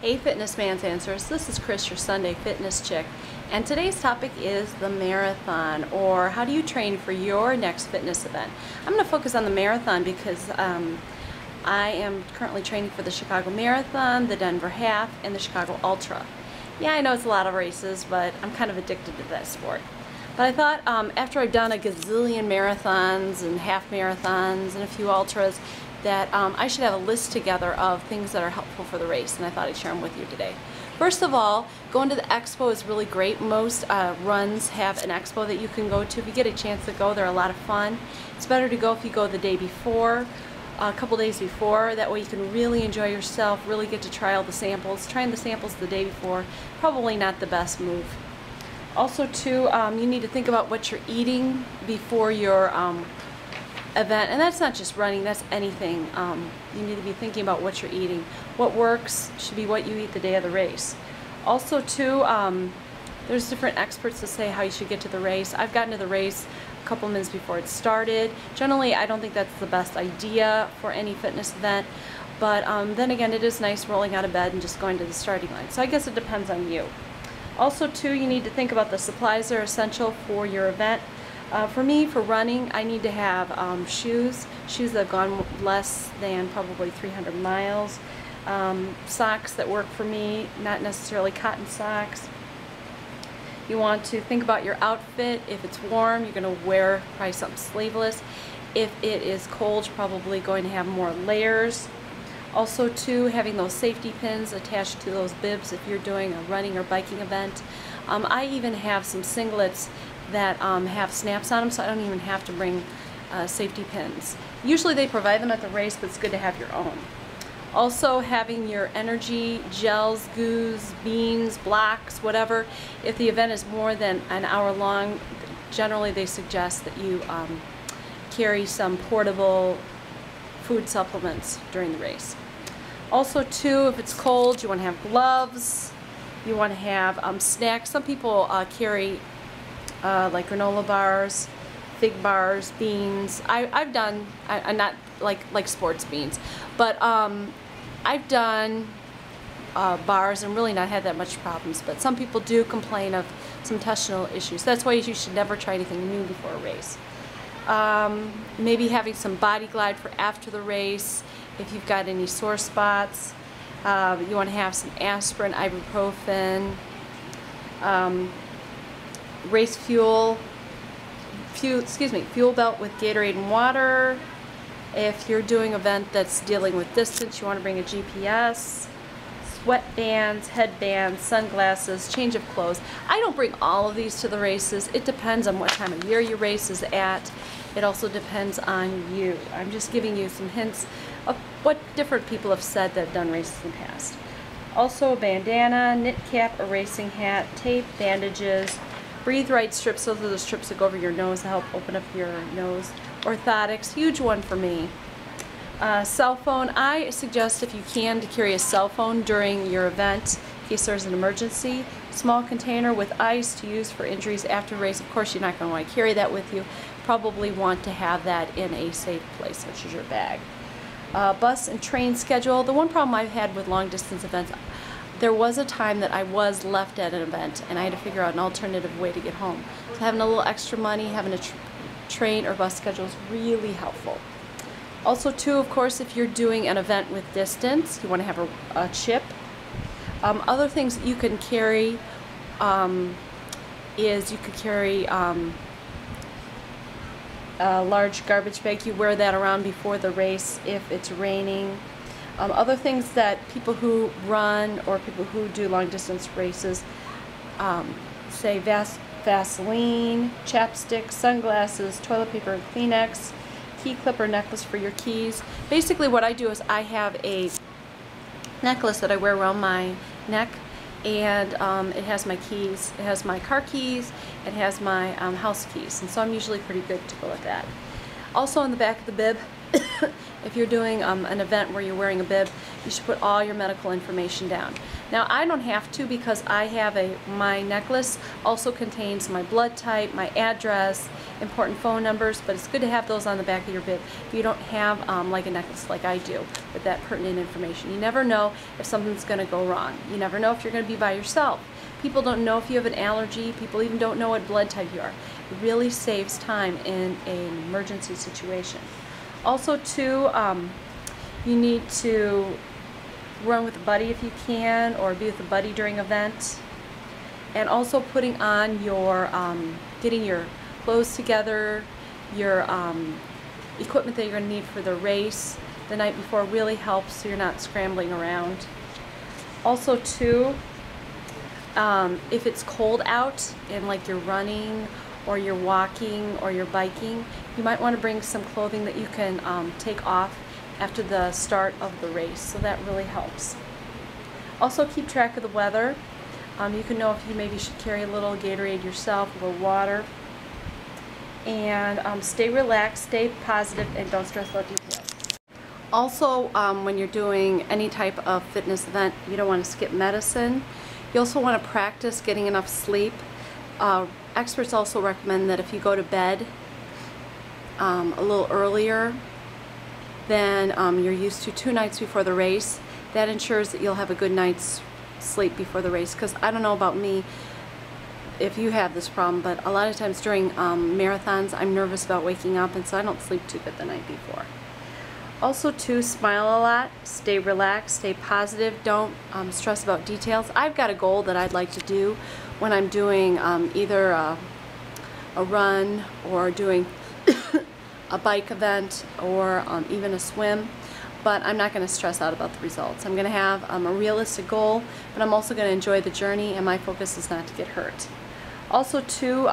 Hey Fitness Man's Answers, this is Chris, your Sunday fitness chick, and today's topic is the marathon, or how do you train for your next fitness event. I'm going to focus on the marathon because I am currently training for the Chicago Marathon, the Denver Half, and the Chicago Ultra. Yeah, I know it's a lot of races, but I'm kind of addicted to that sport. But I thought after I've done a gazillion marathons and half marathons and a few ultras, that I should have a list together of things that are helpful for the race, and I thought I'd share them with you today. First of all, going to the expo is really great. Most runs have an expo that you can go to. If you get a chance to go, they're a lot of fun. It's better to go if you go the day before, a couple days before. That way you can really enjoy yourself, really get to try all the samples. Trying the samples the day before, probably not the best move. Also too, you need to think about what you're eating before your event, and that's not just running, that's anything. You need to be thinking about what you're eating. What works should be what you eat the day of the race. Also too, there's different experts that say how you should get to the race. I've gotten to the race a couple minutes before it started. Generally, I don't think that's the best idea for any fitness event, but then again, it is nice rolling out of bed and just going to the starting line. So I guess it depends on you. Also too, you need to think about the supplies that are essential for your event. For me, for running, I need to have shoes that have gone less than probably 300 miles, socks that work for me, not necessarily cotton socks. You want to think about your outfit. If it's warm, you're going to wear probably something sleeveless. If it is cold, you're probably going to have more layers. Also too, having those safety pins attached to those bibs if you're doing a running or biking event. I even have some singlets that have snaps on them, so I don't even have to bring safety pins. Usually they provide them at the race, but it's good to have your own. Also, having your energy gels, goos, beans, blocks, whatever. If the event is more than an hour long, generally they suggest that you carry some portable food supplements during the race. Also too, if it's cold, you want to have gloves. You want to have snacks. Some people carry like granola bars, fig bars, beans. I'm not like sports beans, but I've done bars and really not had that much problems. But some people do complain of some intestinal issues. That's why you should never try anything new before a race. Maybe having some Body Glide for after the race. If you've got any sore spots, you want to have some aspirin, ibuprofen, race fuel belt with Gatorade and water. If you're doing an event that's dealing with distance, you want to bring a GPS, sweatbands, headbands, sunglasses, change of clothes. I don't bring all of these to the races. It depends on what time of year your race is at. It also depends on you. I'm just giving you some hints of what different people have said that have done races in the past. Also a bandana, knit cap, a racing hat, tape, bandages, Breathe Right strips. Those are the strips that go over your nose to help open up your nose. Orthotics, huge one for me. Cell phone. I suggest, if you can, to carry a cell phone during your event in case there's an emergency. Small container with ice to use for injuries after race. Of course, you're not going to want to carry that with you. Probably want to have that in a safe place, such as your bag. Bus and train schedule. The one problem I've had with long distance events, there was a time that I was left at an event and I had to figure out an alternative way to get home. So having a little extra money, having a train or bus schedule is really helpful. Also too, of course, if you're doing an event with distance, you want to have a chip. Other things that you can carry is you could carry a large garbage bag. You wear that around before the race if it's raining. Other things that people who run or people who do long distance races say: Vaseline, chapstick, sunglasses, toilet paper, and Kleenex, key clip or necklace for your keys. Basically what I do is I have a necklace that I wear around my neck, and it has my keys, it has my car keys, it has my house keys, and so I'm usually pretty good to go with that. Also on the back of the bib if you're doing an event where you're wearing a bib, you should put all your medical information down. Now I don't have to because I have my necklace also contains my blood type, my address, important phone numbers, but it's good to have those on the back of your bib if you don't have like a necklace like I do with that pertinent information. You never know if something's going to go wrong. You never know if you're going to be by yourself. People don't know if you have an allergy. People even don't know what blood type you are. It really saves time in an emergency situation. Also too, you need to run with a buddy if you can, or be with a buddy during an event. And also putting on your, getting your clothes together, your equipment that you're going to need for the race the night before really helps so you're not scrambling around. Also too, if it's cold out and like you're running or you're walking or you're biking, you might want to bring some clothing that you can take off after the start of the race, so that really helps. Also keep track of the weather. You can know if you maybe should carry a little Gatorade yourself, a little water. And stay relaxed, stay positive, and don't stress about details. Also, when you're doing any type of fitness event, you don't want to skip medicine. You also want to practice getting enough sleep. Experts also recommend that if you go to bed a little earlier than you're used to 2 nights before the race, that ensures that you'll have a good night's sleep before the race. Because I don't know about me if you have this problem, but a lot of times during marathons I'm nervous about waking up, and so I don't sleep too good the night before. Also too, smile a lot, stay relaxed, stay positive, don't stress about details. I've got a goal that I'd like to do when I'm doing either a run or doing a bike event or even a swim, but I'm not going to stress out about the results. I'm going to have a realistic goal, but I'm also going to enjoy the journey, and my focus is not to get hurt. Also too,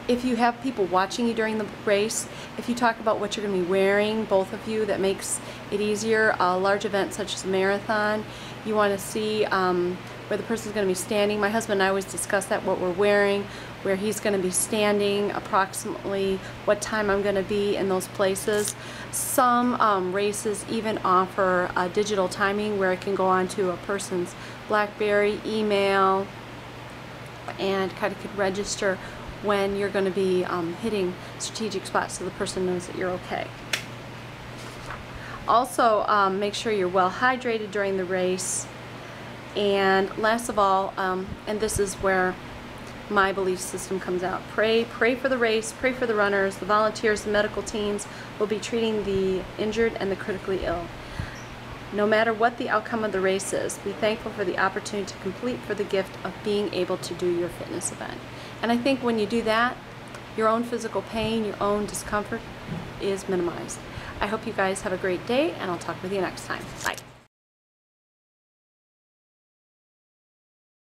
if you have people watching you during the race, if you talk about what you're going to be wearing, both of you, that makes it easier. A large event such as a marathon, you want to see where the person's going to be standing. My husband and I always discuss that, what we're wearing, where he's going to be standing, approximately what time I'm going to be in those places. Some races even offer digital timing where it can go onto a person's BlackBerry, email, and kind of could register when you're going to be hitting strategic spots so the person knows that you're okay. Also, make sure you're well hydrated during the race. And last of all, and this is where my belief system comes out, pray for the race, pray for the runners, the volunteers, the medical teams will be treating the injured and the critically ill. No matter what the outcome of the race is, be thankful for the opportunity to complete, for the gift of being able to do your fitness event. And I think when you do that, your own physical pain, your own discomfort is minimized. I hope you guys have a great day, and I'll talk with you next time. Bye.